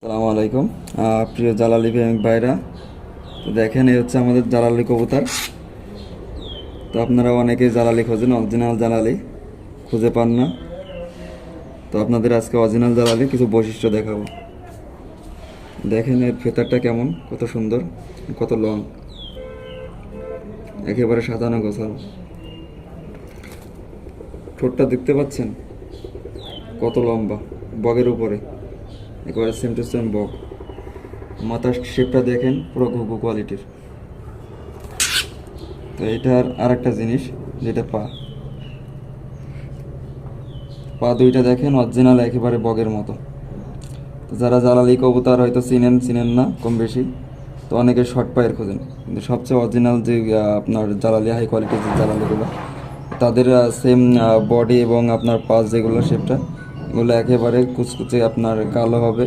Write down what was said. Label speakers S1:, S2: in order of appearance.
S1: আসসালামু আলাইকুম। প্রিয় জালালি প্রেমিক ভাইরা, তো দেখেন এই হচ্ছে আমাদের জালালি কবুতর। তো আপনারা অনেকেই জালালি খোঁজেন, অরিজিনাল জালালি খুঁজে পান না। তো আপনাদের আজকে অরিজিনাল জালালি কিছু বৈশিষ্ট্য দেখাবো। দেখেন এর ফেতারটা কেমন, কত সুন্দর, কত লং, একেবারে সাজানো গোছানো। ঠোঁটটা দেখতে পাচ্ছেন কত লম্বা, বগের উপরে একেবারে সেম টু সেম বগ। মাথার শেপটা দেখেন পুরো ঘুঘু কোয়ালিটির। তো এইটার আর একটা জিনিস, যেটা পা পা দুইটা দেখেন অরিজিনাল একেবারে বগের মতো। তো যারা জালালি কবুতর হয়তো চিনেন না কম বেশি, তো অনেকে শর্ট পায়ের খোঁজেন, কিন্তু সবচেয়ে অরিজিনাল যে আপনার জালালি হাই কোয়ালিটির যে জালালিগুলো, তাদের সেম বডি এবং আপনার পা যেগুলো শেপটা, এগুলো একেবারে কুচকুচে আপনার কালো হবে।